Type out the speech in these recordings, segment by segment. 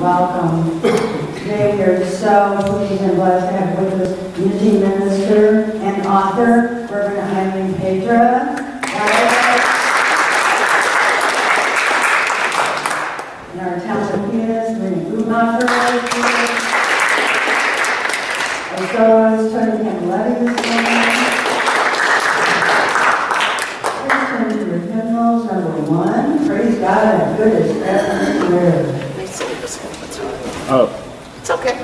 welcome. Today we are so pleased and blessed to have with us unity minister and author, Reverend Eileen Patra. And our talented pianist, our soloist, Tony Camilletti this morning. Please turn to your hymnals, number 1. Praise God, and good is everywhere. Oh. It's okay.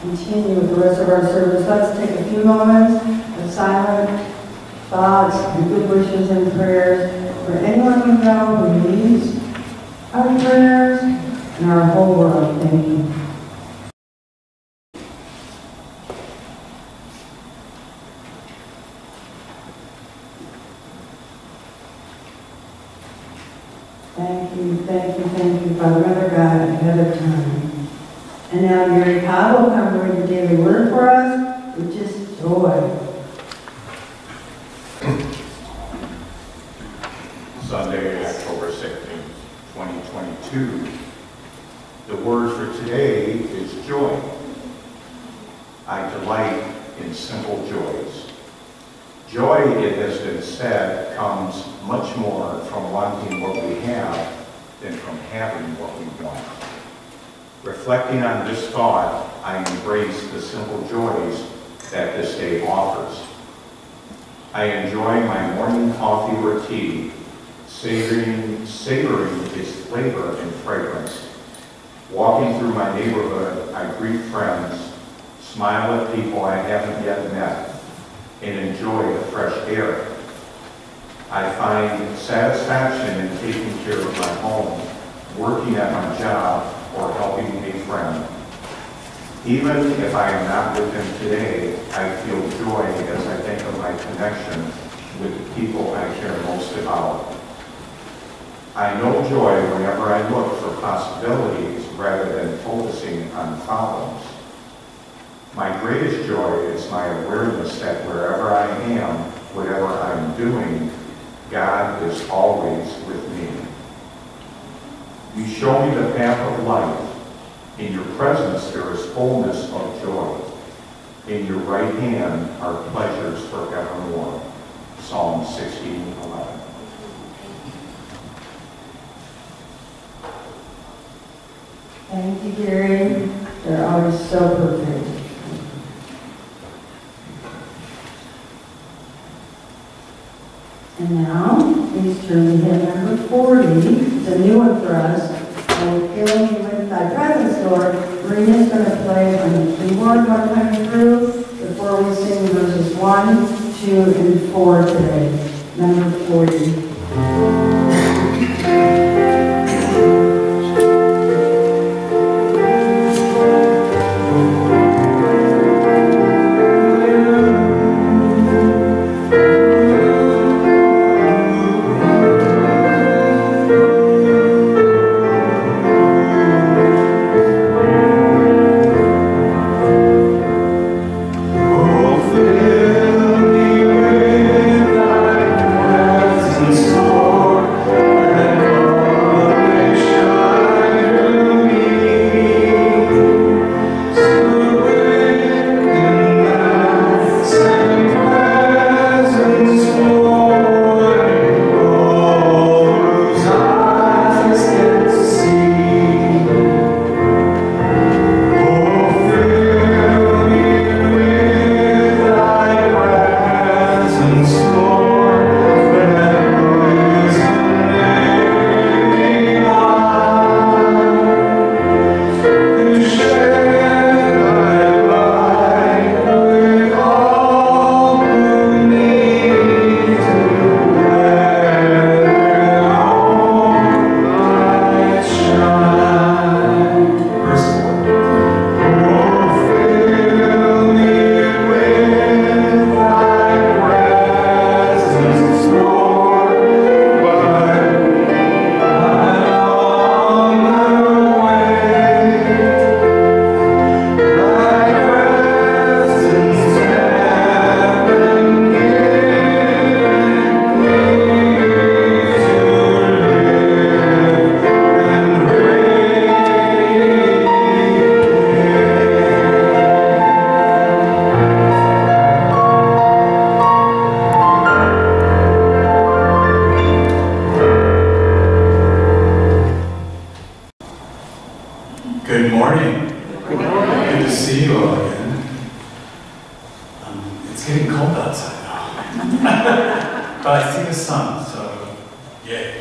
Continue with the rest of our service. Let's take a few moments of silent thoughts and good wishes and prayers for anyone we know who needs our prayers and our whole world. Thank you. Thank you, Father, Mother God, ahead of time. And now Mary Cobb will come bring the daily word for us, which is joy. Sunday, October 16th, 2022. The word for today is joy. I delight in simple joys. Joy, it has been said, comes much more from wanting what we have than from having what we want. Reflecting on this thought, I embrace the simple joys that this day offers. I enjoy my morning coffee or tea, savoring its flavor and fragrance. Walking through my neighborhood, I greet friends, smile at people I haven't yet met, and enjoy the fresh air. I find satisfaction in taking care of my home, working at my job, or helping a friend. Even if I am not with them today, I feel joy as I think of my connection with the people I care most about. I know joy whenever I look for possibilities rather than focusing on problems. My greatest joy is my awareness that wherever I am, whatever I'm doing, God is always with me. You show me the path of life. In your presence there is fullness of joy. In your right hand are pleasures forevermore. Psalm 16:11. Thank you, Gary. They're always so perfect. And now, please turn to hymn number 40. It's a new one for us. And fill me with thy presence, Lord. Marina's going to play on the keyboard one time through before we sing verses 1, 2, and 4 today. Number 40. Presence Good morning. Good morning. Good to see you all again. It's getting cold outside now. But I see the sun, so yay.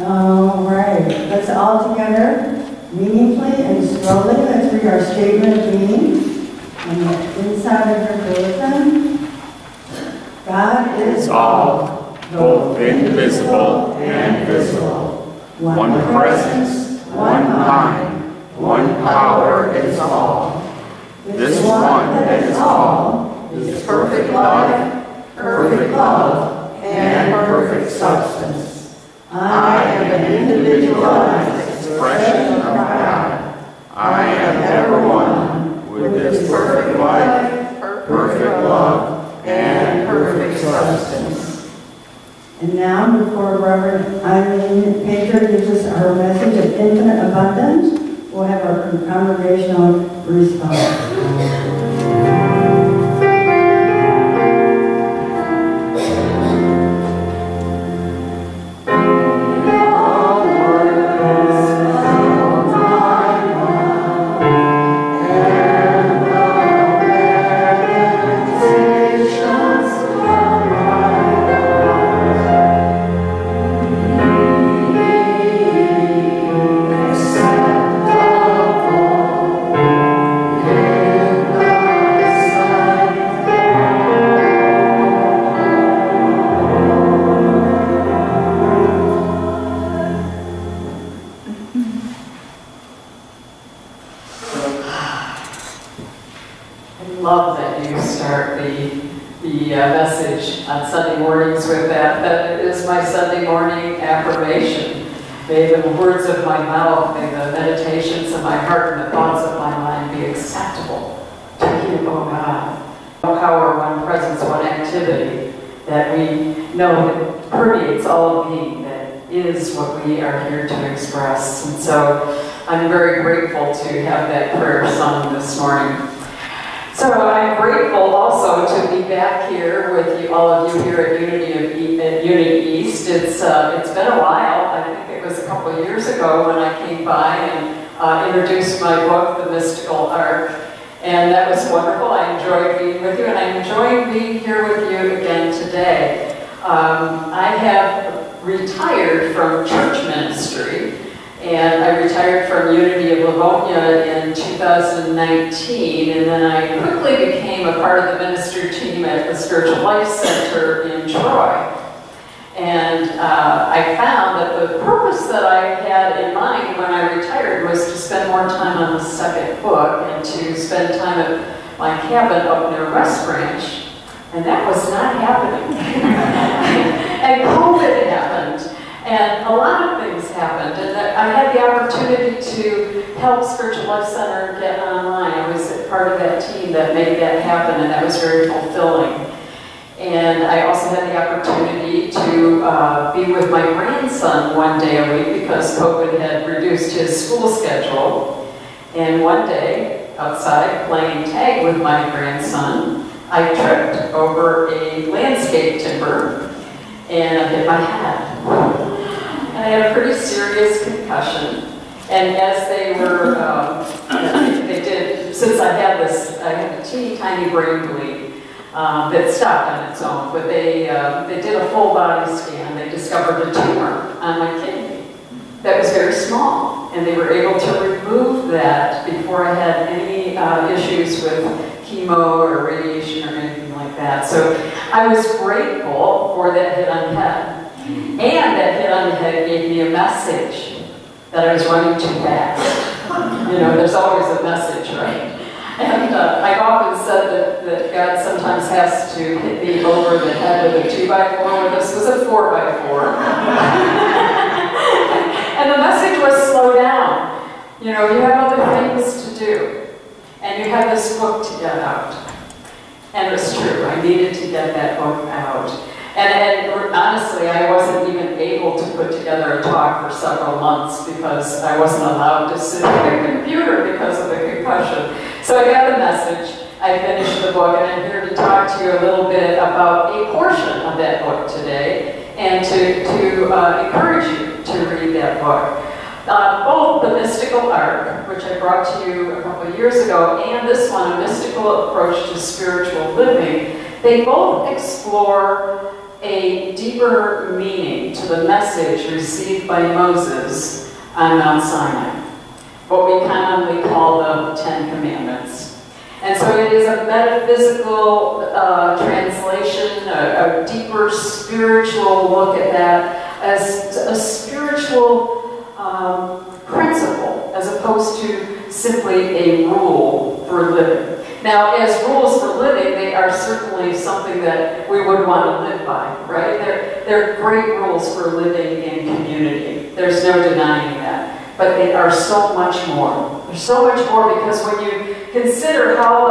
All right, let's all together, meaningfully and slowly, let's read our statement of meaning on the inside of your bulletin. God is all, both invisible and visible. One presence, one mind, one power is all. This one that is all is perfect life, perfect love, and perfect substance. I am an individualized expression of God. I am ever one with this perfect life, perfect love, and perfect substance. And now, before Reverend Eileen Patra gives us our message of infinite abundance, we'll have our congregational response. start the message on Sunday mornings with that it is my Sunday morning affirmation. May the words of my mouth, may the meditations of my heart and the thoughts of my mind be acceptable to you, O God. One power, one presence, one activity that we know that permeates all of being, that is what we are here to express. And so I'm very grateful to have that prayer sung this morning. So I'm grateful also to be back here with you, all of you here at Unity East. It's been a while. I think it was a couple of years ago when I came by and introduced my book, The Mystical Ark. And that was wonderful. I enjoyed being with you, and I'm enjoying being here with you again today. I have retired from church ministry, and I retired from Unity of Livonia in 2019, and then I quickly became a part of the ministry team at the Spiritual Life Center in Troy. And I found that the purpose that I had in mind when I retired was to spend more time on the second book and to spend time at my cabin up near West Branch, and that was not happening. And COVID happened, and a lot of things happened, and I had the opportunity to help Spiritual Life Center get online. I was part of that team that made that happen, and that was very fulfilling. And I also had the opportunity to be with my grandson one day a week because COVID had reduced his school schedule. And one day, outside playing tag with my grandson, I tripped over a landscape timber and I hit my head. And I had a pretty serious concussion. And as they were, they did, since I had a teeny tiny brain bleed, that stopped on its own, but they did a full body scan. They discovered a tumor on my kidney that was very small, and they were able to remove that before I had any issues with chemo or radiation or anything like that. So I was grateful for that hit on the head, and that hit on the head gave me a message that I was running too fast. You know, there's always a message, right? And I've often said that God sometimes has to hit me over the head with a 2x4, where this was a 4x4. And the message was slow down. You know, you have other things to do. And you have this book to get out. And it's true, I needed to get that book out. And honestly, I wasn't even able to put together a talk for several months because I wasn't allowed to sit at the computer because of the concussion. So I got the message, I finished the book, and I'm here to talk to you a little bit about a portion of that book today and to encourage you to read that book. Both The Mystical Ark, which I brought to you a couple of years ago, and this one, A Mystical Approach to Spiritual Living, they both explore a deeper meaning to the message received by Moses on Mount Sinai, what we commonly call the Ten Commandments. And so it is a metaphysical translation, a deeper spiritual look at that as a spiritual principle, as opposed to simply a rule for living. Now, as rules for living, they are certainly something that we would want to live by, right? They're great rules for living in community. There's no denying that. But they are so much more. There's so much more because when you consider how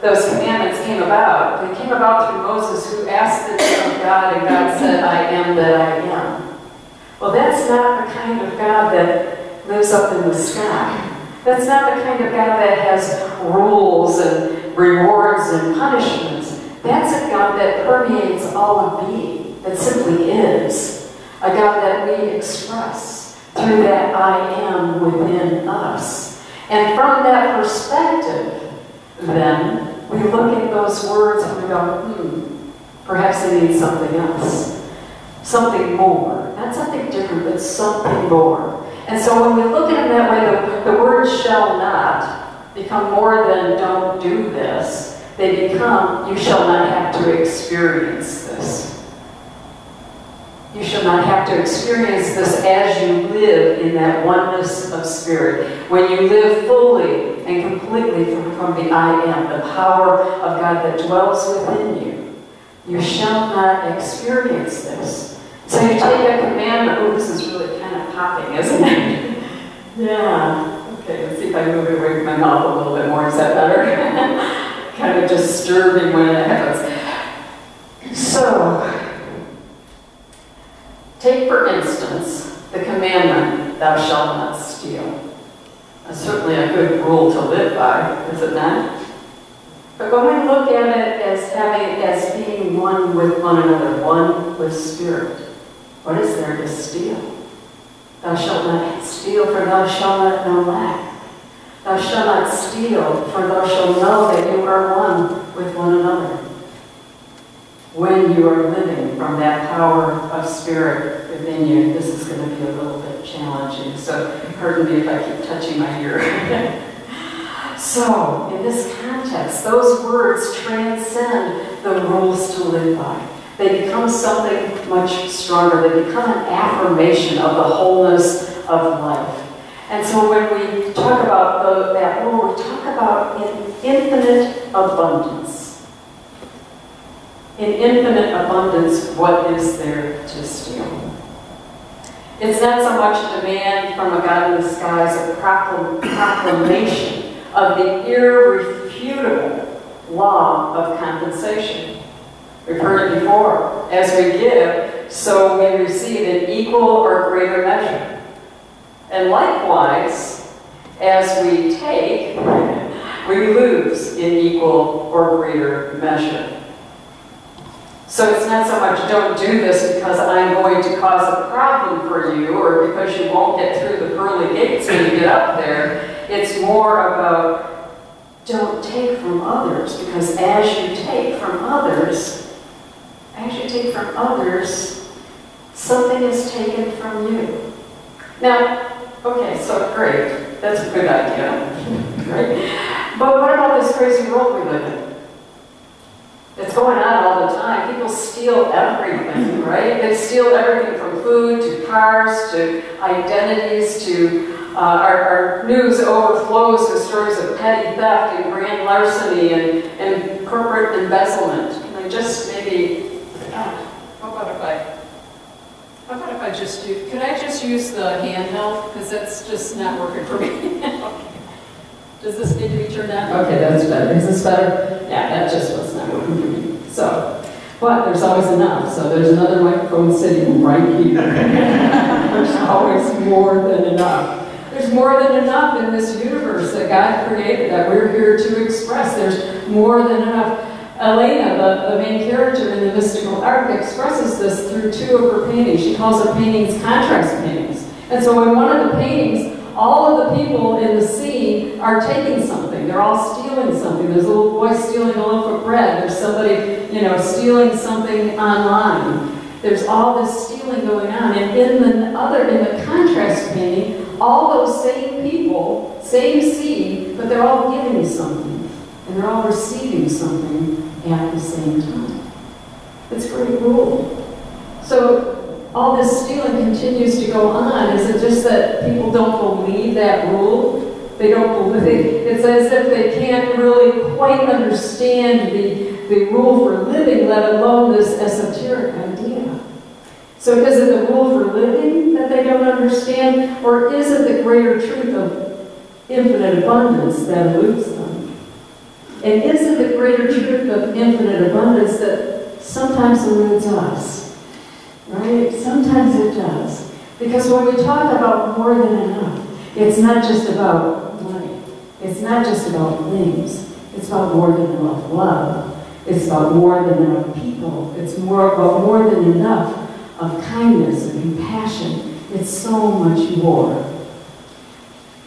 those commandments came about, they came about through Moses, who asked the name of God, and God said, I am that I am. Well, that's not the kind of God that lives up in the sky. That's not the kind of God that has rules and rewards and punishments. That's a God that permeates all of being, that simply is. A God that we express through that I am within us. And from that perspective, then, we look at those words and we go, perhaps they mean something else. Something more. Not something different, but something more. And so when we look at them that way, the words shall not become more than don't do this. They become, you shall not have to experience this. You shall not have to experience this as you live in that oneness of spirit. When you live fully and completely from the I am, the power of God that dwells within you, you shall not experience this. So you take a commandment. Oh, this is really kind of popping, isn't it? Yeah. Okay, let's see if I move it away from my mouth a little bit more. Is that better? Kind of disturbing when it happens. So, take for instance the commandment, thou shalt not steal. That's certainly a good rule to live by, is it not? But when we look at it as being one with one another, one with spirit, what is there to steal? Thou shalt not steal, for thou shalt not know lack. Thou shalt not steal, for thou shalt know that you are one with one another. When you are living from that power of spirit within you, this is going to be a little bit challenging. So pardon me if I keep touching my ear. So, in this context, those words transcend the rules to live by. They become something much stronger. They become an affirmation of the wholeness of life. And so when we talk about that rule, we talk about in infinite abundance. In infinite abundance, what is there to steal? It's not so much a demand from a God in the skies, a proclamation of the irrefutable law of compensation. We've heard it before. As we give, so we receive in equal or greater measure. And likewise, as we take, we lose in equal or greater measure. So it's not so much, don't do this because I'm going to cause a problem for you or because you won't get through the pearly gates when you get up there. It's more about, don't take from others, because as you take from others, something is taken from you. Now, okay, so great. That's a good idea. Right? But what about this crazy world we live in? It's going on all the time. People steal everything, right? They steal everything from food to cars to identities to our news overflows with stories of petty theft and grand larceny and corporate embezzlement. Can I just maybe, how about if I just do, could I just use the handheld? Because that's just not working for me. Okay. Does this need to be turned on? Okay, that's better. Is this better? Yeah, that just was not working for me. So, but there's always enough. So there's another microphone sitting right here. There's always more than enough. There's more than enough in this universe that God created that we're here to express. There's more than enough. Elena, the main character in the mystical arc, expresses this through two of her paintings. She calls her paintings contrast paintings. And so in one of the paintings, all of the people in the scene are taking something. They're all stealing something. There's a little boy stealing a loaf of bread. There's somebody, stealing something online. There's all this stealing going on. And in the contrast painting, all those same people, same scene, but they're all giving something. And they're all receiving something at the same time. It's pretty cool. So all this stealing continues to go on. Is it just that people don't believe that rule? They don't believe it. It's as if they can't really quite understand the rule for living, let alone this esoteric idea. So is it the rule for living that they don't understand? Or is it the greater truth of infinite abundance that eludes them? And is it the greater truth of infinite abundance that sometimes eludes us? Right? Sometimes it does. Because when we talk about more than enough, it's not just about money. It's not just about things. It's about more than enough love. It's about more than enough people. It's about more than enough of kindness and compassion. It's so much more.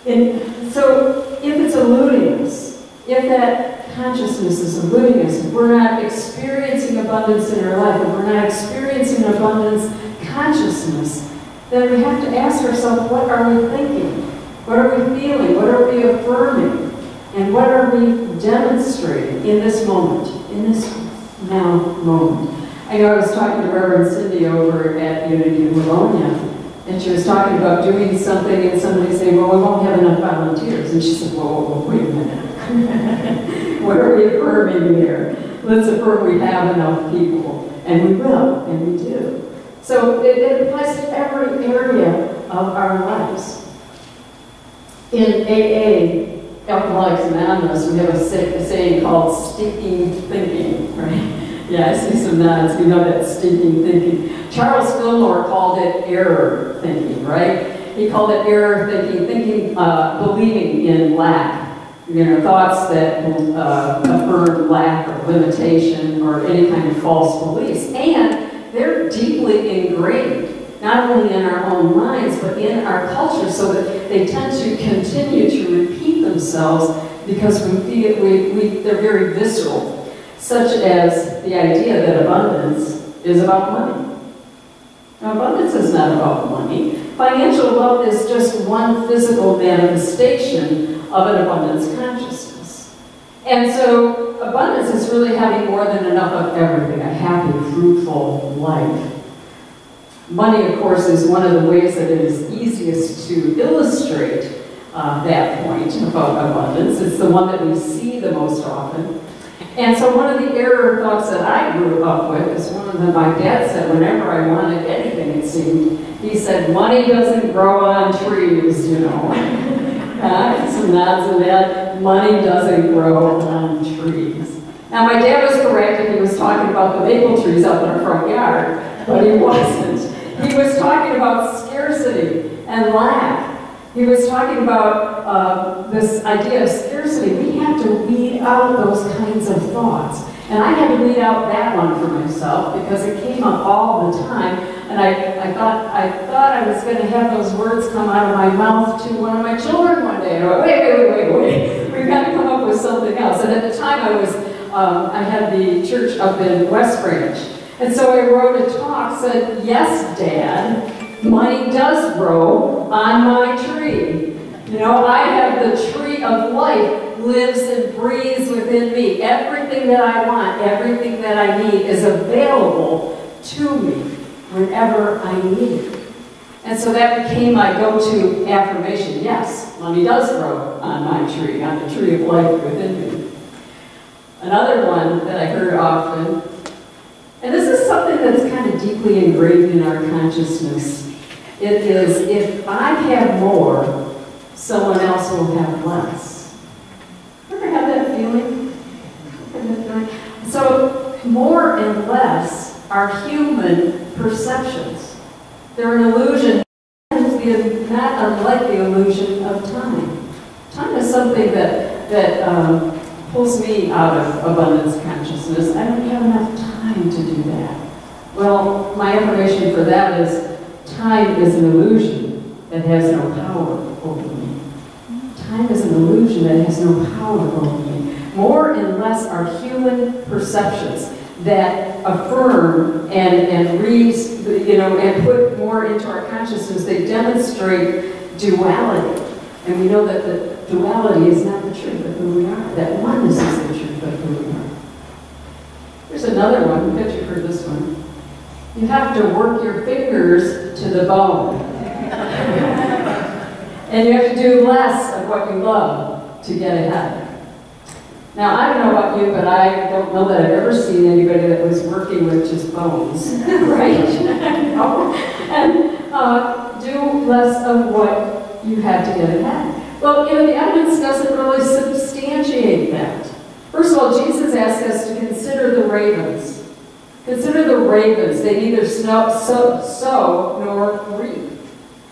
And so if it's eluding us, if that consciousness is eluding us, if we're not experiencing abundance in our life, if we're not experiencing abundance consciousness, then we have to ask ourselves, what are we thinking? What are we feeling? What are we affirming? And what are we demonstrating in this moment, in this now moment? I know I was talking to Reverend Cindy over at Unity in Livonia, and she was talking about doing something, and somebody saying, well, we won't have enough volunteers. And she said, whoa, wait a minute. What are we affirming here? Let's affirm we have enough people. And we will, and we do. So it applies to every area of our lives. In AA, Alcoholics Anonymous, we have a saying called stinking thinking, right? Yeah, I see some nods. We know that stinking thinking. Charles Fillmore called it error thinking, right? He called it error thinking, believing in lack. Thoughts that affirm lack or limitation or any kind of false beliefs. And they're deeply ingrained, not only in our own minds, but in our culture, so that they tend to continue to repeat themselves because we feel they're very visceral. Such as the idea that abundance is about money. Now, abundance is not about money. Financial wealth is just one physical manifestation of an abundance consciousness. And so, abundance is really having more than enough of everything, a happy, fruitful life. Money, of course, is one of the ways that it is easiest to illustrate that point about abundance. It's the one that we see the most often. And so one of the error thoughts that I grew up with is one of them my dad said whenever I wanted anything, it seemed. He said, money doesn't grow on trees, Some nods in that. Money doesn't grow on trees. Now my dad was correct and he was talking about the maple trees out in our front yard, but he wasn't. He was talking about scarcity and lack. He was talking about this idea of scarcity. We have to weed out those kinds of thoughts. And I had to weed out that one for myself because it came up all the time. And I thought I was going to have those words come out of my mouth to one of my children one day. And I went, wait. We've got to come up with something else. And at the time I had the church up in West Branch. And so I wrote a talk, said, yes, Dad, money does grow on my tree. I have the tree of life lives and breathes within me. Everything that I want, everything that I need is available to me whenever I need it. And so that became my go-to affirmation. Yes, money does grow on my tree, on the tree of life within me. Another one that I heard often, and this is something that's kind of deeply engraved in our consciousness. It is, if I have more, someone else will have less. Ever have that feeling? So, more and less are human perceptions. They're an illusion, not unlike the illusion of time. Time is something that pulls me out of abundance consciousness. I don't have enough time to do that. Well, my affirmation for that is, time is an illusion that has no power over me. Time is an illusion that has no power over me. More and less are human perceptions that affirm and put more into our consciousness. They demonstrate duality. And we know that the duality is not the truth of who we are. That oneness is the truth of who we are. There's another one. I bet you've heard this one. You have to work your fingers to the bone. And you have to do less of what you love to get ahead. Now, I don't know about you, but I don't know that I've ever seen anybody that was working with just bones, right? And do less of what you had to get ahead. Well, the evidence doesn't really substantiate that. First of all, Jesus asked us to consider the ravens. Consider the ravens. They neither sow nor reap.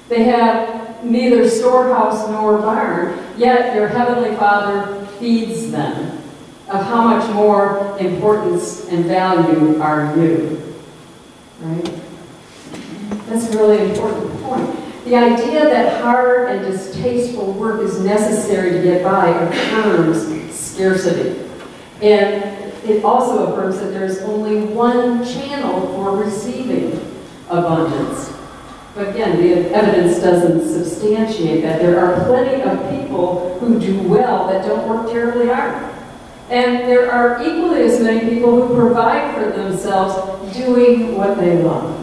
They have neither storehouse nor barn, yet your heavenly Father feeds them. Of how much more importance and value are you? Right? That's a really important point. The idea that hard and distasteful work is necessary to get by affirms scarcity. And it also affirms that there's only one channel for receiving abundance. But again, the evidence doesn't substantiate that. There are plenty of people who do well that don't work terribly hard. And there are equally as many people who provide for themselves doing what they love.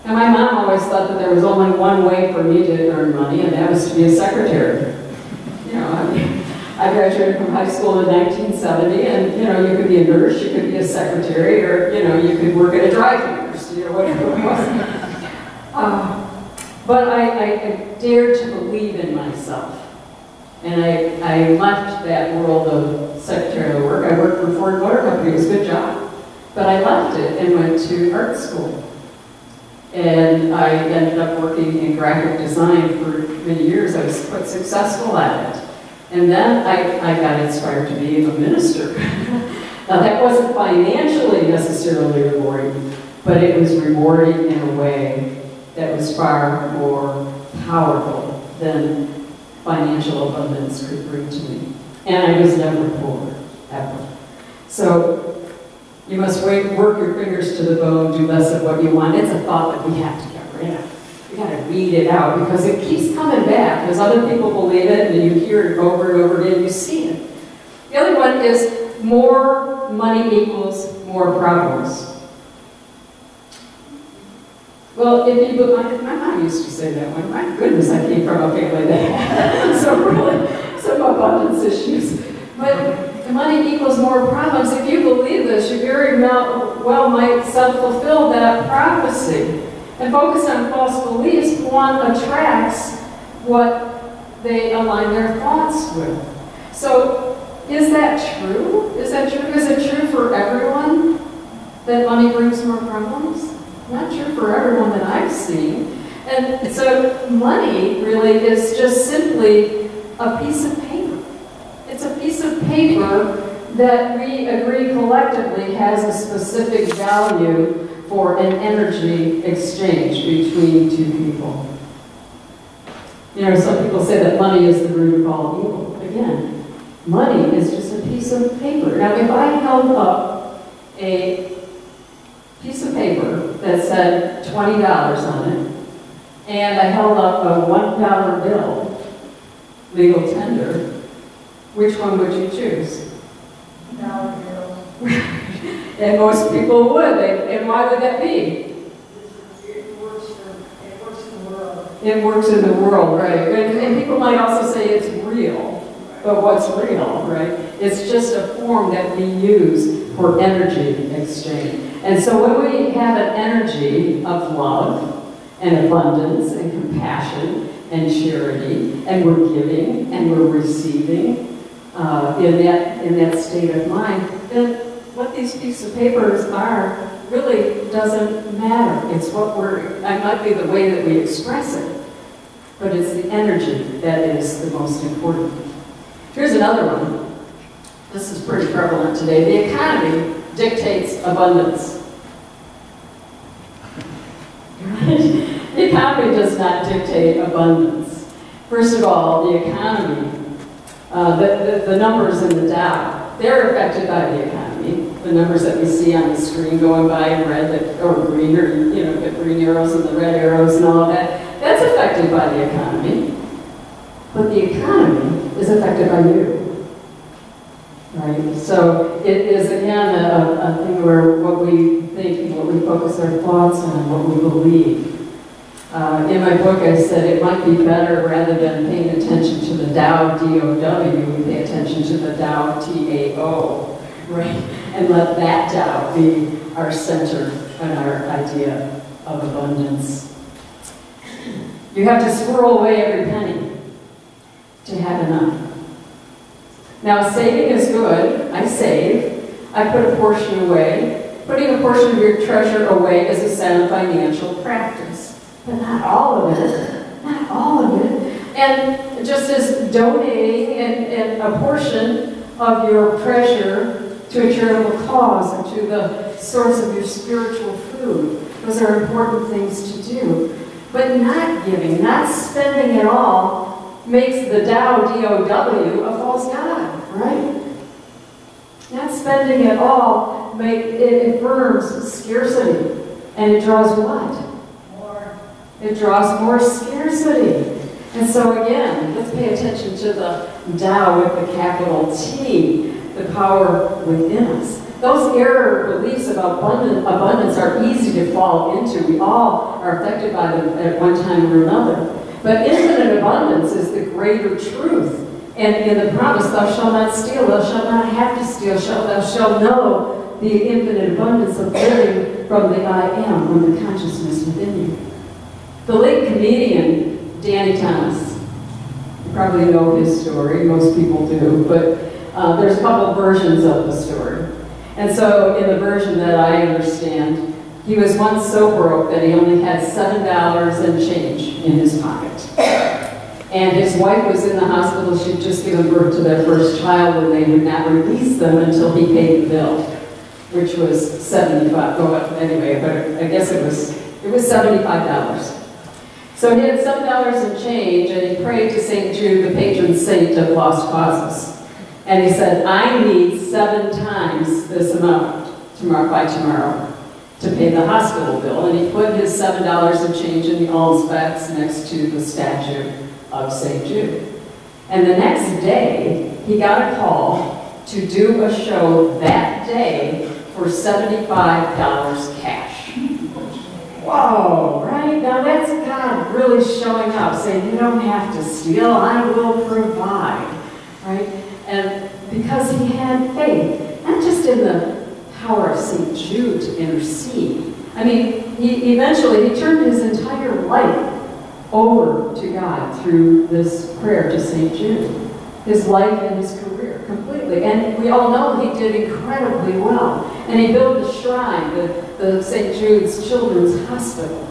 And my mom always thought that there was only one way for me to earn money, and that was to be a secretary. You know, I graduated from high school in 1970, and you know, you could be a nurse, you could be a secretary, or you know, you could work at a dry cleaners, you know, whatever it was. But I dared to believe in myself. And I left that world of secretarial work. I worked for Ford Motor Company, it was a good job. But I left it and went to art school. And I ended up working in graphic design for many years. I was quite successful at it. And then I got inspired to be a minister. Now that wasn't financially necessarily rewarding, but it was rewarding in a way that was far more powerful than financial abundance could bring to me. And I was never poor, ever. So you must work your fingers to the bone, do less of what you want. It's a thought that we have to get rid of. You gotta weed it out because it keeps coming back because other people believe it and you hear it over and over again, you see it. The other one is more money equals more problems. Well, if you look, my mom used to say that one. My goodness, I came from a family that had some abundance issues. But money equals more problems. If you believe this, you very well might self-fulfill that prophecy. And focus on false beliefs, one attracts what they align their thoughts with. So, is that true? Is that true? Is it true for everyone that money brings more problems? Not true for everyone that I've seen. And so money really is just simply a piece of paper. It's a piece of paper that we agree collectively has a specific value for an energy exchange between two people. You know, some people say that money is the root of all evil. Again, money is just a piece of paper. Now, if I held up a piece of paper that said $20 on it, and I held up a $1 bill, legal tender, which one would you choose? Dollar bill. And most people would. And why would that be? It works in the world. It works in the world, right? And people might also say it's real. But what's real, right? It's just a form that we use for energy exchange. And so when we have an energy of love and abundance and compassion and charity, and we're giving and we're receiving in that state of mind, then what these pieces of papers are really doesn't matter. It's what it might be the way that we express it, but it's the energy that is the most important. Here's another one. This is pretty prevalent today. The economy dictates abundance. The economy does not dictate abundance. First of all, the economy, the numbers in the Dow, they're affected by the economy. The numbers that we see on the screen going by in red or green, or you know, the green arrows and the red arrows and all of that, that's affected by the economy. But the economy is affected by you. Right? So it is, again, a thing where what we think, what we focus our thoughts on, what we believe. In my book, I said it might be better, rather than paying attention to the Dow, D-O-W, we pay attention to the Dow, T-A-O, right? And let that Dow be our center and our idea of abundance. You have to squirrel away every penny to have enough. Now, saving is good. I save. I put a portion away. Putting a portion of your treasure away is a sound financial practice. But not all of it. Not all of it. And just as donating and a portion of your treasure to a charitable cause and to the source of your spiritual food, those are important things to do. But not giving, not spending it all, makes the Dow, D-O-W, a false god, right? Not spending it all, it affirms scarcity. And it draws what? More. It draws more scarcity. And so again, let's pay attention to the Dow with the capital T. the power within us. Those error beliefs about abundance are easy to fall into. We all are affected by them at one time or another. But infinite abundance is the greater truth. And in the promise, thou shalt not steal, thou shalt not have to steal, thou shalt know the infinite abundance of living from the I am, from the consciousness within you. The late comedian, Danny Thomas, you probably know his story, most people do, but there's a couple versions of the story. And so in the version that I understand, he was once so broke that he only had $7 and change in his pocket. And his wife was in the hospital. She'd just given birth to their first child, and they would not release them until he paid the bill, which was $75. Well, anyway, but I guess it was $75. So he had $7 and change, and he prayed to St. Jude, the patron saint of lost causes. And he said, I need 7 times this amount by tomorrow to pay the hospital bill. And he put his $7 and change in the alms box next to the statue of St. Jude. And the next day, he got a call to do a show that day for $75 cash. Whoa, right? Now that's God really showing up, saying, you don't have to steal, I will provide, right? And because he had faith, not just in the power of St. Jude to intercede. I mean, he turned his entire life over to God through this prayer to St. Jude. His life and his career, completely. And we all know he did incredibly well. And he built the shrine, the St. Jude's Children's Hospital.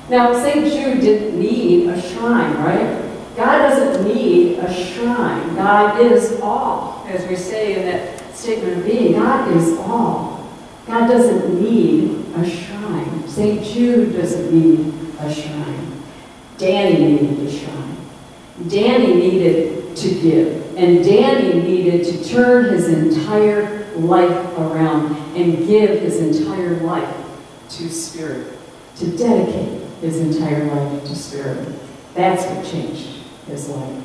Now, St. Jude didn't need a shrine, right? God doesn't need a shrine. God is all. As we say in that statement of being, God is all. God doesn't need a shrine. St. Jude doesn't need a shrine. Danny needed a shrine. Danny needed to give. And Danny needed to turn his entire life around and give his entire life to Spirit. To dedicate his entire life to Spirit. That's what changed his life.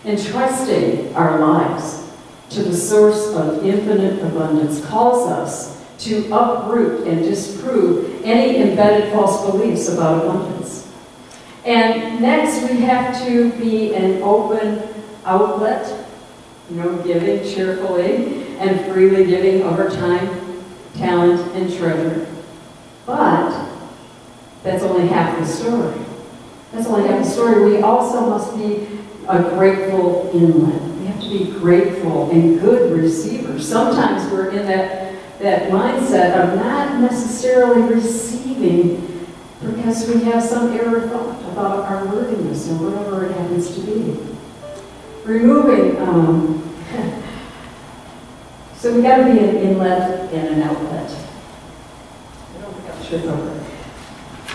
Entrusting our lives to the source of infinite abundance calls us to uproot and disprove any embedded false beliefs about abundance. And next, we have to be an open outlet, giving cheerfully and freely giving of our time, talent, and treasure. But that's only half the story. That's only half the story. We also must be a grateful inlet. We have to be grateful and good receivers. Sometimes we're in that mindset of not necessarily receiving because we have some error thought about our worthiness or whatever it happens to be. Removing, so we got to be an inlet and an outlet. I don't think I'll trip over.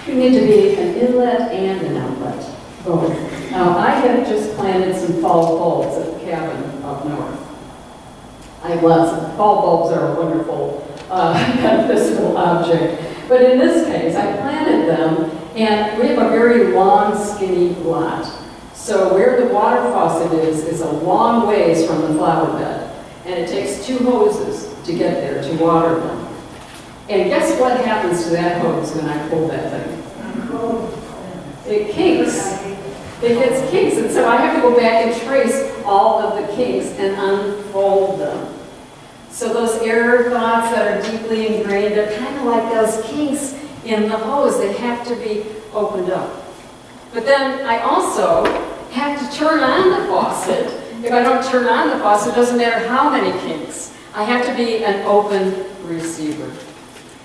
You need to be an inlet and an outlet, both. Now, I have just planted some fall bulbs at the cabin up north. I love some. Fall bulbs are a wonderful physical object. But in this case, I planted them, and we have a very long, skinny lot. So where the water faucet is a long ways from the flower bed. And it takes 2 hoses to get there to water them. And guess what happens to that hose when I pull that thing? It kinks. It gets kinks. And so I have to go back and trace all of the kinks and unfold them. So those error thoughts that are deeply ingrained, they're kind of like those kinks in the hose. They have to be opened up. But then I also have to turn on the faucet. If I don't turn on the faucet, it doesn't matter how many kinks. I have to be an open receiver.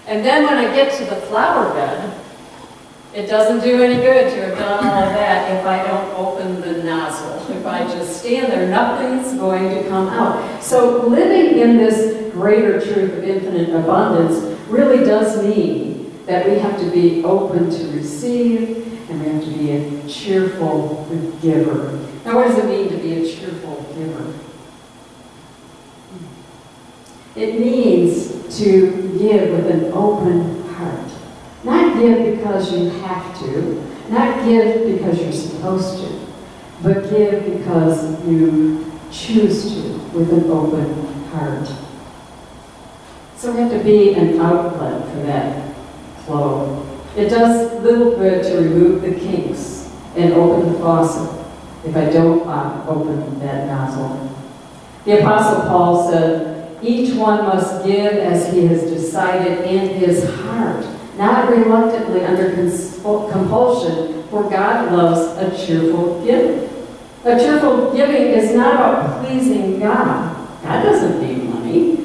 And then when I get to the flower bed, it doesn't do any good to have done all of that if I don't open the nozzle. If I just stand there, nothing's going to come out. So living in this greater truth of infinite abundance really does mean that we have to be open to receive, and we have to be a cheerful giver. Now, what does it mean to be a cheerful giver? It means to give with an open heart. Not give because you have to, not give because you're supposed to, but give because you choose to with an open heart. So we have to be an outlet for that flow. It does little good to remove the kinks and open the faucet if I don't open that nozzle. The Apostle Paul said, each one must give as he has decided in his heart, not reluctantly under compulsion, for God loves a cheerful giving. A cheerful giving is not about pleasing God. God doesn't need money.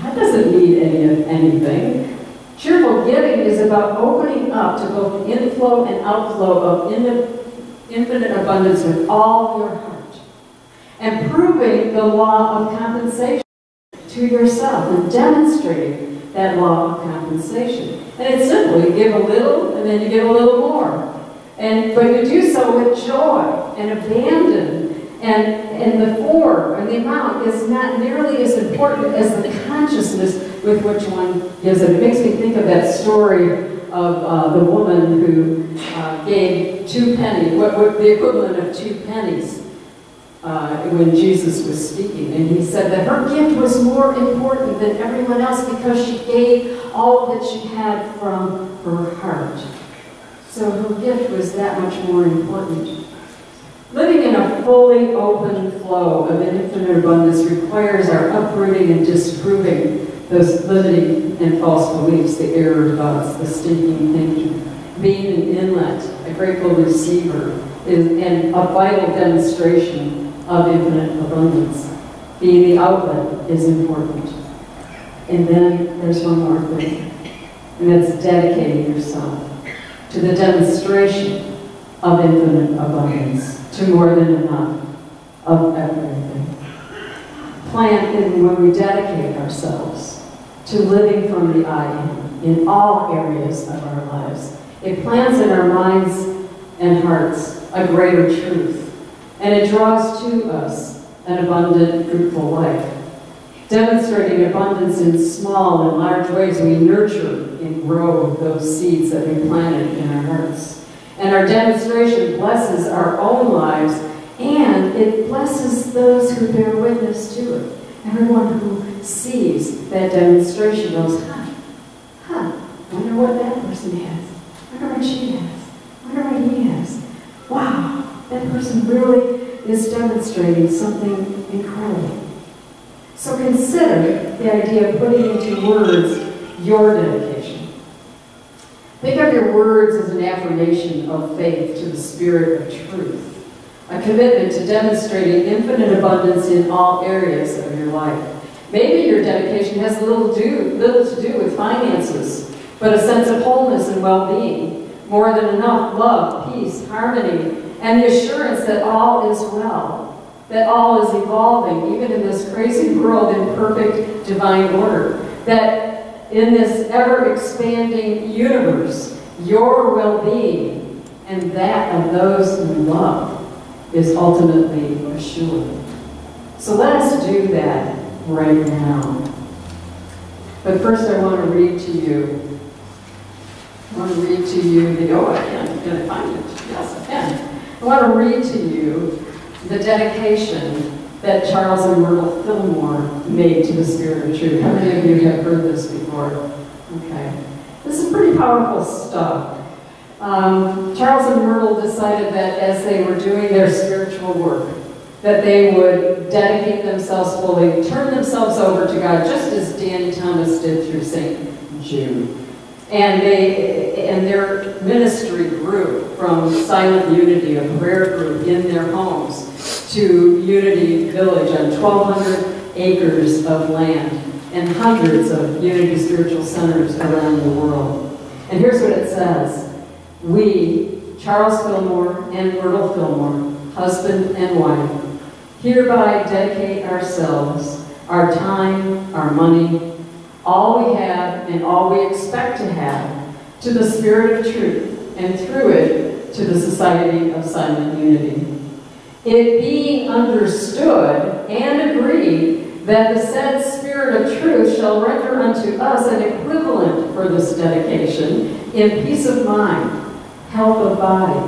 God doesn't need anything. Cheerful giving is about opening up to both the inflow and outflow of infinite abundance with all your heart, and proving the law of compensation to yourself and demonstrating that law of compensation. And it's simple. You give a little, and then you give a little more. But you do so with joy and abandon. And the form and the amount is not nearly as important as the consciousness with which one gives it. It makes me think of that story of the woman who gave 2 pennies, what the equivalent of 2 pennies, when Jesus was speaking. And he said that her gift was more important than everyone else because she gave all that she had from her heart. So her gift was that much more important. Living in a fully open flow of infinite abundance requires our uprooting and disproving those limiting and false beliefs, the error thoughts, the stinking thinking. Being an inlet, a grateful receiver, and a vital demonstration of infinite abundance. Being the outlet is important. And then there's one more thing, and that's dedicating yourself to the demonstration of infinite abundance, to more than enough of everything. When we dedicate ourselves to living from the I am in all areas of our lives, it plants in our minds and hearts a greater truth, and it draws to us an abundant, fruitful life. Demonstrating abundance in small and large ways, we nurture and grow those seeds that we planted in our hearts. And our demonstration blesses our own lives, and it blesses those who bear witness to it. Everyone who sees that demonstration goes, wonder what that person has. Wonder what she has. Wonder what he has. Wow, that person really is demonstrating something incredible. So consider the idea of putting into words your dedication. Think of your words as an affirmation of faith to the Spirit of truth, a commitment to demonstrating infinite abundance in all areas of your life. Maybe your dedication has little to do with finances, but a sense of wholeness and well-being, more than enough love, peace, harmony, and the assurance that all is well, that all is evolving, even in this crazy world, in perfect divine order, that in this ever-expanding universe, your well-being and that of those you love is ultimately assured. So let us do that right now. But first I want to read to you, I'm going to find it. Yes, I can. I want to read to you the dedication that Charles and Myrtle Fillmore made to the Spirit of Truth. How many of you have heard this before? Okay. This is pretty powerful stuff. Charles and Myrtle decided that as they were doing their spiritual work, that they would dedicate themselves fully, turn themselves over to God, just as Danny Thomas did through St. Jude. And their ministry grew from silent unity, a prayer group in their homes, to Unity Village on 1,200 acres of land and hundreds of Unity spiritual centers around the world. And here's what it says. We, Charles Fillmore and Myrtle Fillmore, husband and wife, hereby dedicate ourselves, our time, our money, all we have and all we expect to have, to the Spirit of Truth, and through it, to the Society of Silent Unity. It being understood and agreed that the said Spirit of Truth shall render unto us an equivalent for this dedication in peace of mind, health of body,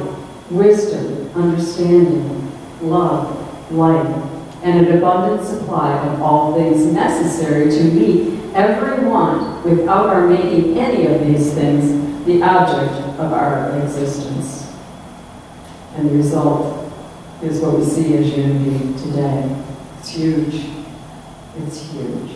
wisdom, understanding, love, light, and an abundant supply of all things necessary to meet every want without our making any of these things the object of our existence. And the result is what we see as unity today. It's huge. It's huge.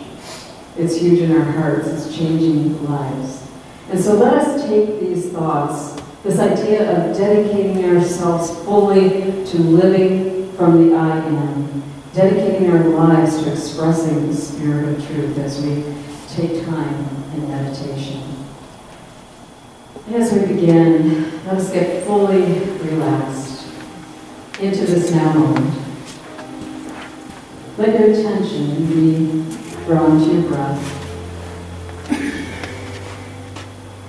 It's huge in our hearts. It's changing lives. And so let us take these thoughts, this idea of dedicating ourselves fully to living from the I am, dedicating our lives to expressing the spirit of truth as we take time in meditation. And as we begin, let us get fully relaxed into this now moment. Let your attention be drawn to your breath.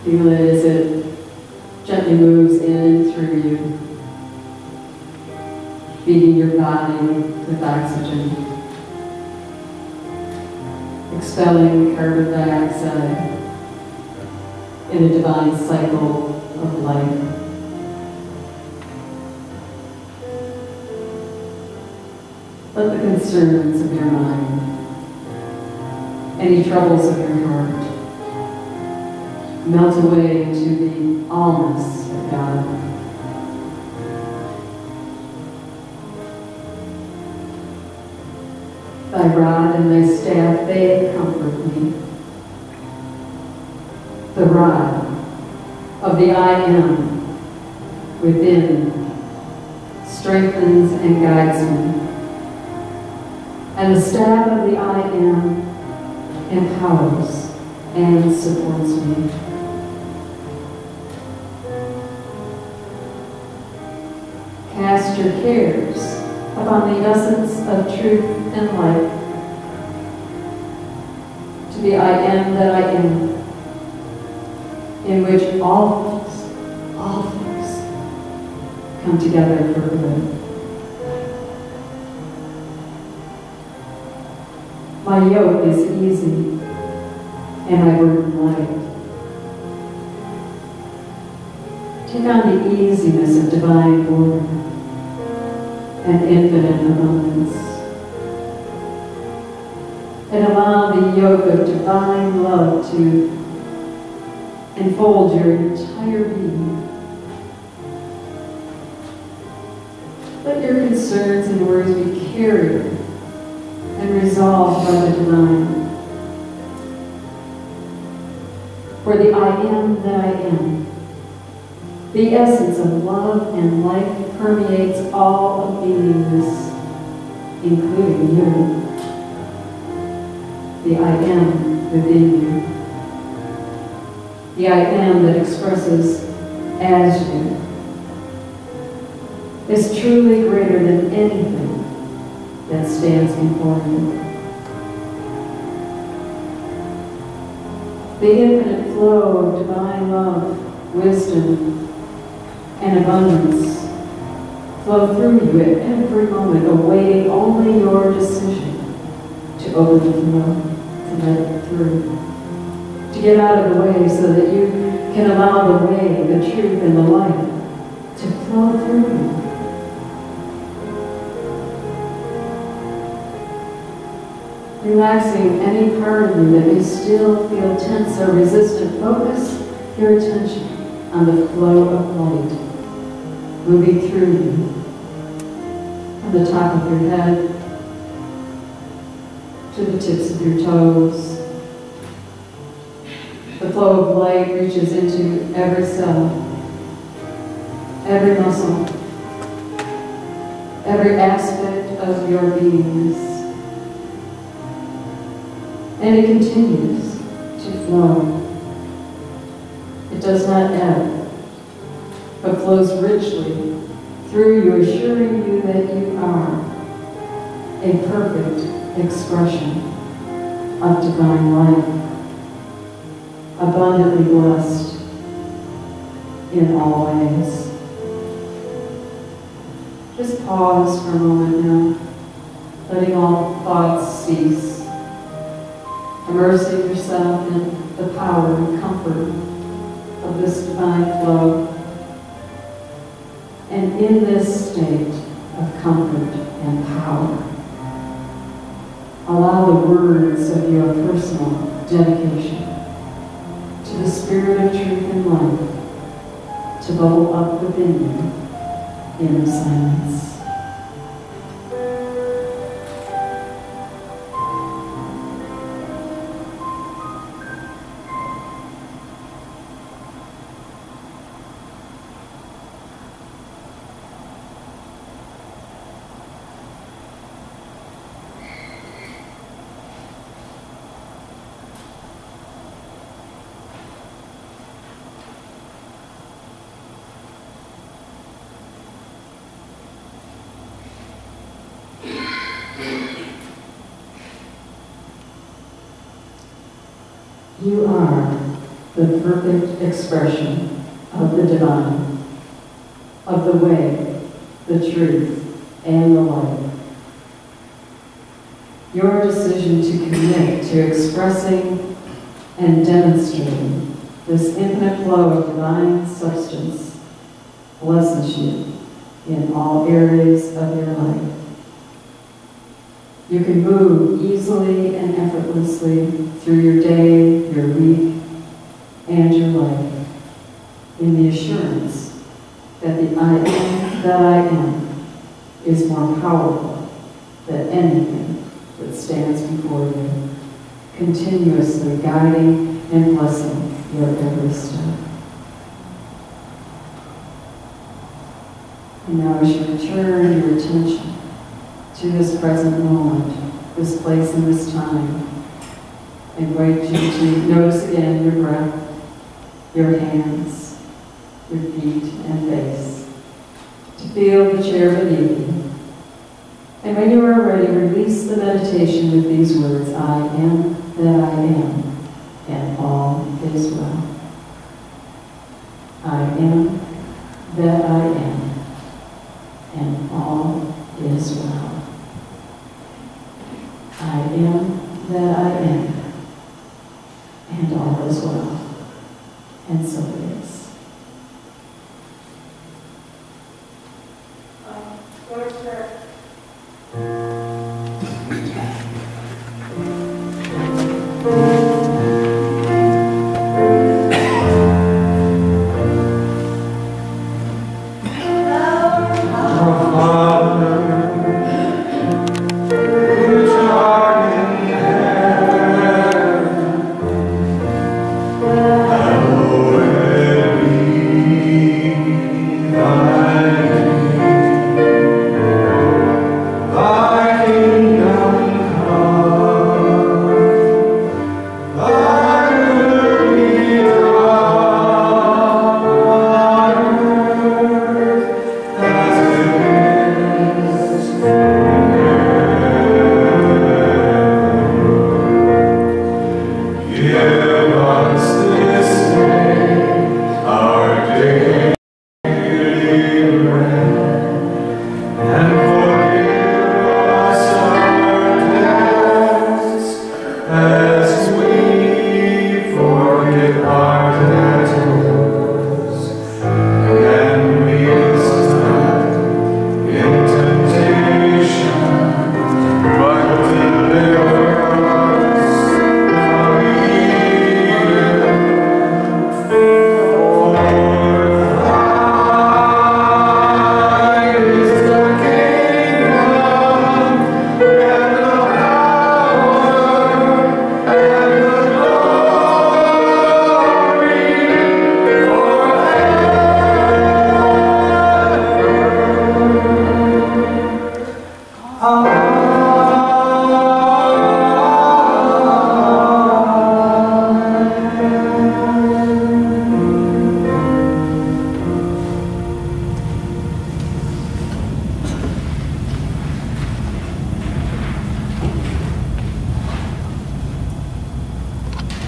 Feel it as it gently moves in through you, feeding your body with oxygen, expelling carbon dioxide in a divine cycle of life. Let the concerns of your mind, any troubles of your heart, melt away into the allness of God. Thy rod and thy staff, they comfort me. The rod of the I am within strengthens and guides me. And the staff of the I am empowers and supports me. Cast your cares upon the essence of truth and light, to the I am that I am, in which all things come together for good. My yoke is easy and my burden light. Take on the easiness of divine order and infinite abundance, and allow the yoke of divine love to enfold your entire being. Let your concerns and worries be carried and resolved by the divine. For the I am that I am, the essence of love and life, permeates all of beingness, including you. The I am within you. The I am that expresses as you is truly greater than anything that stands before you. The infinite flow of divine love, wisdom, and abundance flow through you at every moment, awaiting only your decision to open the flow, to let it through, to get out of the way so that you can allow the way, the truth, and the light to flow through you. Relaxing any part of you that may still feel tense or resistant, focus your attention on the flow of light moving through you, from the top of your head to the tips of your toes. The flow of light reaches into every cell, every muscle, every aspect of your beingness. And it continues to flow. It does not ebb, but flows richly through you, assuring you that you are a perfect expression of divine life, abundantly blessed in all ways. Just pause for a moment now, letting all thoughts cease. Immersing yourself in the power and comfort of this divine flow. And in this state of comfort and power, allow the words of your personal dedication to the Spirit of truth and life to bubble up within you in the silence. You are the perfect expression of the divine, of the way, the truth, and the light. Your decision to commit to expressing and demonstrating this infinite flow of divine substance blesses you in all areas of your life. You can move easily and effortlessly through your day, your week, and your life in the assurance that the I am that I am is more powerful than anything that stands before you, continuously guiding and blessing your every step. And now as you return your attention to this present moment, this place and this time, I invite you to notice again your breath, your hands, your feet and face, to feel the chair beneath you. And when you are ready, release the meditation with these words, I am that I am, and all is well. I am that I am, and all is well. I am that I am, and all is well. And so it is. Go to prayer.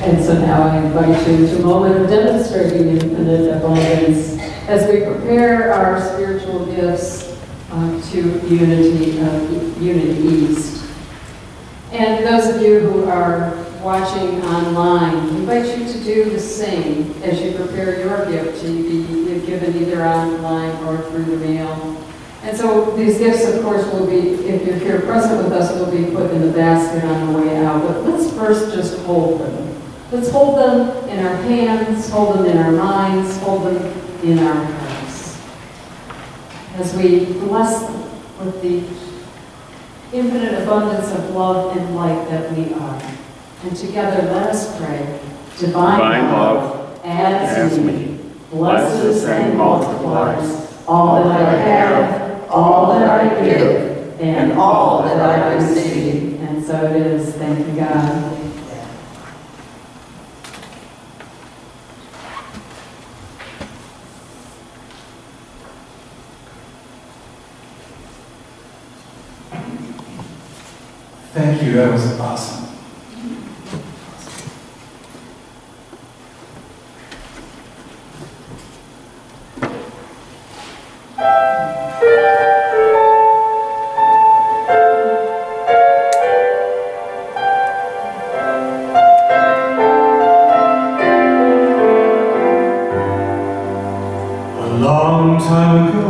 And so now I invite you to a moment of demonstrating infinite abundance as we prepare our spiritual gifts to Unity East. And those of you who are watching online, I invite you to do the same as you prepare your gift to be given either online or through the mail. And so these gifts, of course, will be, if you're here present with us, will be put in the basket on the way out. But let's first just hold them. Let's hold them in our hands, hold them in our minds, hold them in our hearts. As we bless them with the infinite abundance of love and light that we are. And together let us pray. Divine love adds me, blesses and multiplies all that I have, all that I give, and all that I receive. And so it is. Thank you, God. Thank you, that was awesome. A long time ago,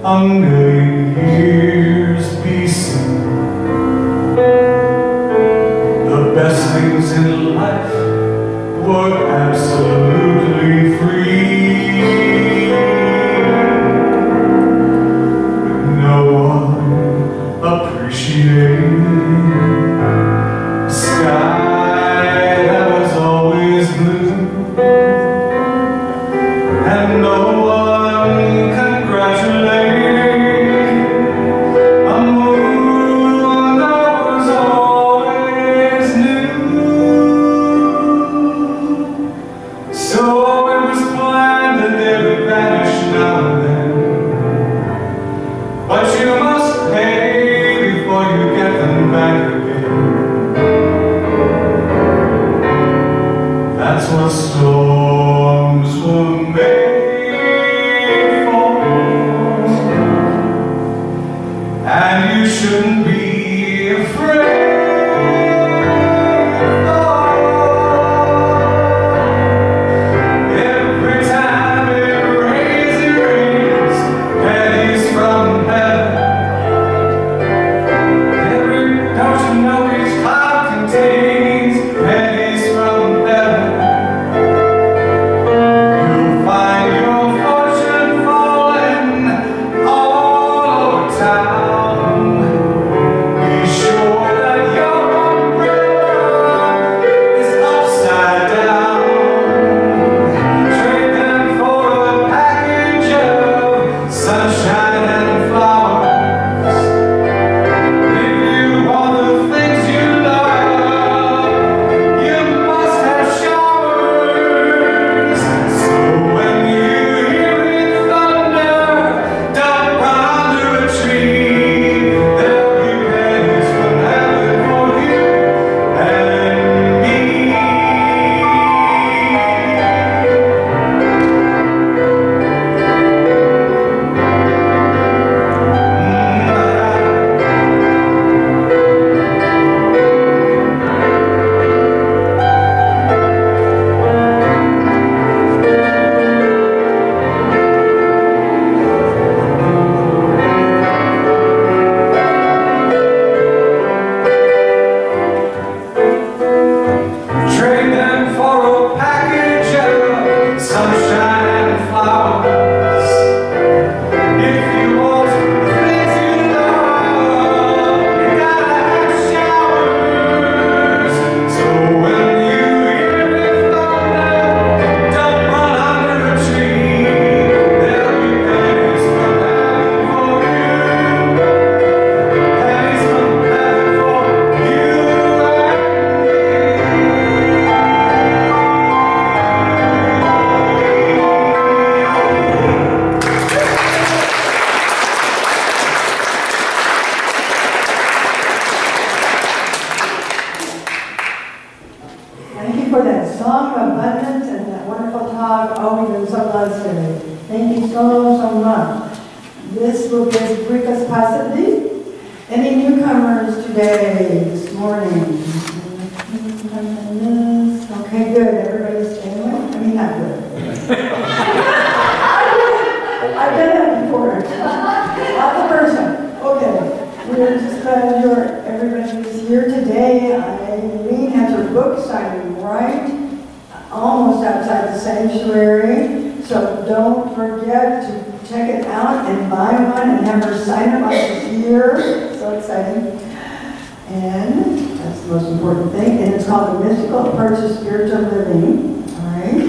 a million years BC, the best things in life were absolutely free. No one appreciated the sky that was always blue, and no one congratulated a moon that was always new. So it was planned that they would vanish now and then, but you must pay before you get them back again. That's what storms were made for, and you shouldn't be afraid. Every time it rains, pennies from heaven. Don't you know each cloud contains pennies from heaven? You'll find your fortune falling all over town. Be sure that your umbrella is upside down. Trade them for a package of sunshine and flowers. If you want the things you love, you must have showers. So when you hear it thunder, don't run under a tree. There'll be pennies from heaven for you and me. Trade them for a package of sunshine and flowers. If you want the things you love, you gotta have showers. So when you hear it thunder, don't run under a tree. There'll be pennies from heaven for you. Pennies from heaven for you and me. Thank you for that song of abundance and that wonderful talk. Oh, we've been so blessed today. Thank you so, so much. This will just bring us possibly. Any newcomers today, this morning? Okay, good. Everybody's staying away? I mean, not good. I've done that before. We're just glad everybody is here today. Eileen has her book signing right almost outside the sanctuary. So don't forget to check it out and buy one and have her sign it while she's here. So exciting. And that's the most important thing. And it's called The Mystical Approach to Spiritual Living. All right.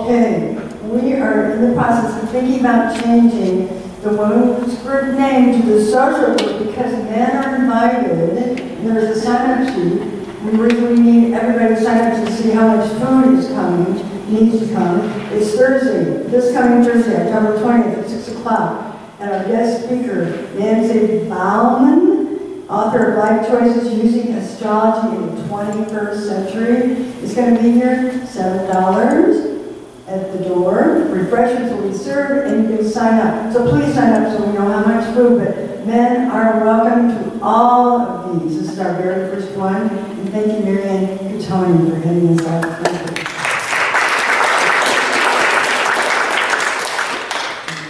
Okay. We are in the process of thinking about changing the women's group name to the social group because men are invited. There's a sign-up sheet. We really need everybody to sign up to see how much food is coming, needs to come. It's Thursday, this coming Thursday, October 20th at 6 o'clock. And our guest speaker, Nancy Bauman, author of Life Choices Using Astrology in the 21st Century, is going to be here, $7 at the door. Refreshments will be served and you can sign up. So please sign up so we know how much food, but men are welcome to all of these. This is our very first one. And thank you, Marianne Cutoni, for heading us out. Thank you.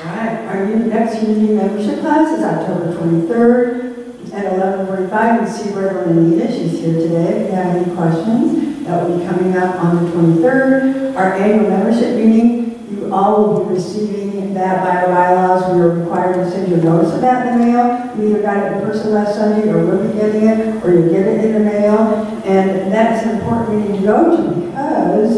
All right, our next Unity membership class is October 23rd at 11:45. You see Reverend Anita, she's here today. If you have any questions, that will be coming up on the 23rd. Our annual membership meeting, you all will be receiving that by our bylaws. We are required to send you a notice of that in the mail. We either got it in person last Sunday, or we'll be getting it, or you'll get it in the mail. And that's an important meeting to go to because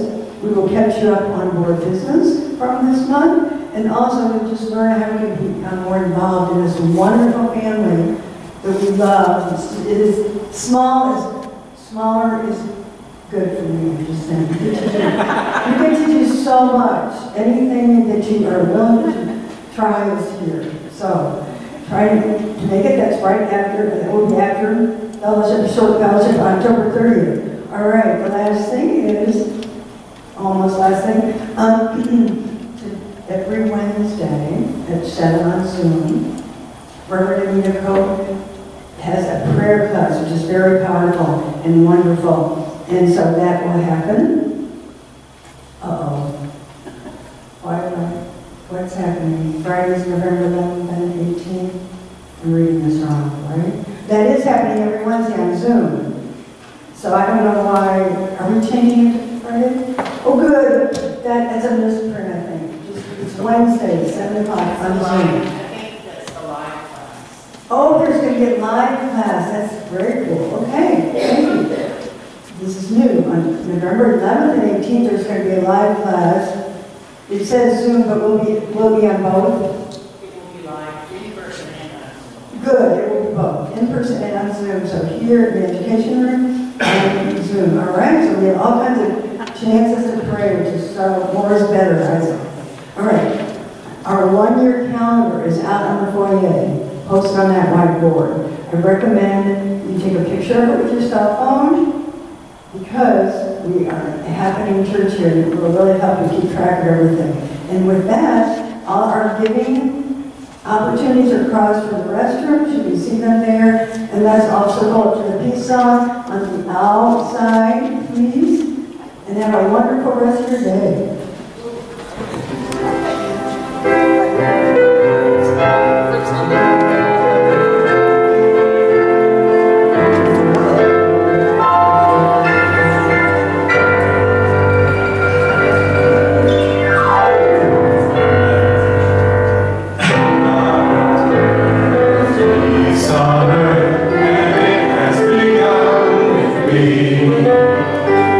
we will catch you up on board business from this month. And also to just learn how we can become more involved in this wonderful family that we love. It is smaller is good for me, I'm just saying. You get to do so much. Anything that you are willing to try is here. So try to make it. That's right after, that will be after fellowship, short fellowship, October 30th. All right, the last thing is, almost last thing, every Wednesday at 7 on Zoom, Reverend Anita Cope has a prayer class, which is very powerful and wonderful. And so that will happen. What's happening? Friday's November 11th and 18th. I'm reading this wrong, right? That is happening every Wednesday on Zoom. So I don't know why. Are we changing it to Friday? Oh, good. That's a misprint, I think. It's Wednesday, 7 o'clock on Zoom. I think that's the live class. Oh, there's going to be a live class. That's very cool. Okay, thank you. This is new. On November 11th and 18th, there's going to be a live class. It says Zoom, but we'll be on both. It will be live, in person and on Zoom. Good, it will be both, in person and on Zoom. So here in the education room and Zoom. All right, so we have all kinds of chances to pray, which is so more is better, I say. All right, our one-year calendar is out on the foyer, posted on that whiteboard. I recommend you take a picture of it with your cell phone because we are a happening church here. It will really help you keep track of everything. And with that, all our giving opportunities are crossed for the restrooms. You can see them there. And let's also go up to the peace song on the outside, please. And have a wonderful rest of your day.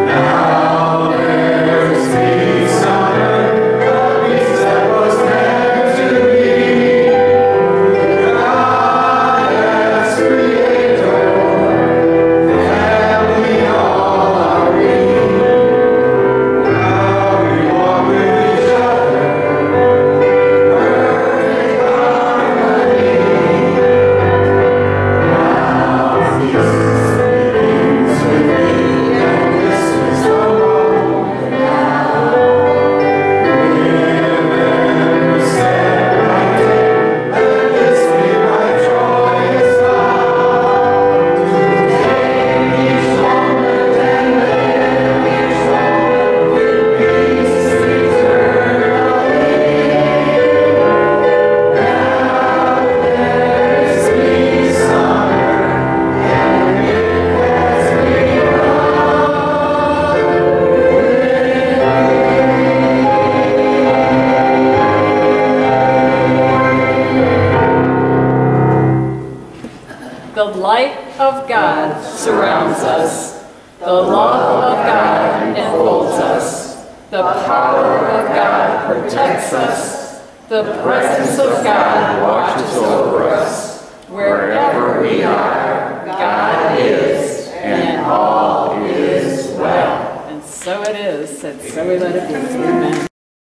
Now there's peace. of God surrounds us. The love of God enfolds us. The power of God protects us. The presence of God watches over us. Wherever we are, God is, and all is well. And so it is, and so we let it be. Amen.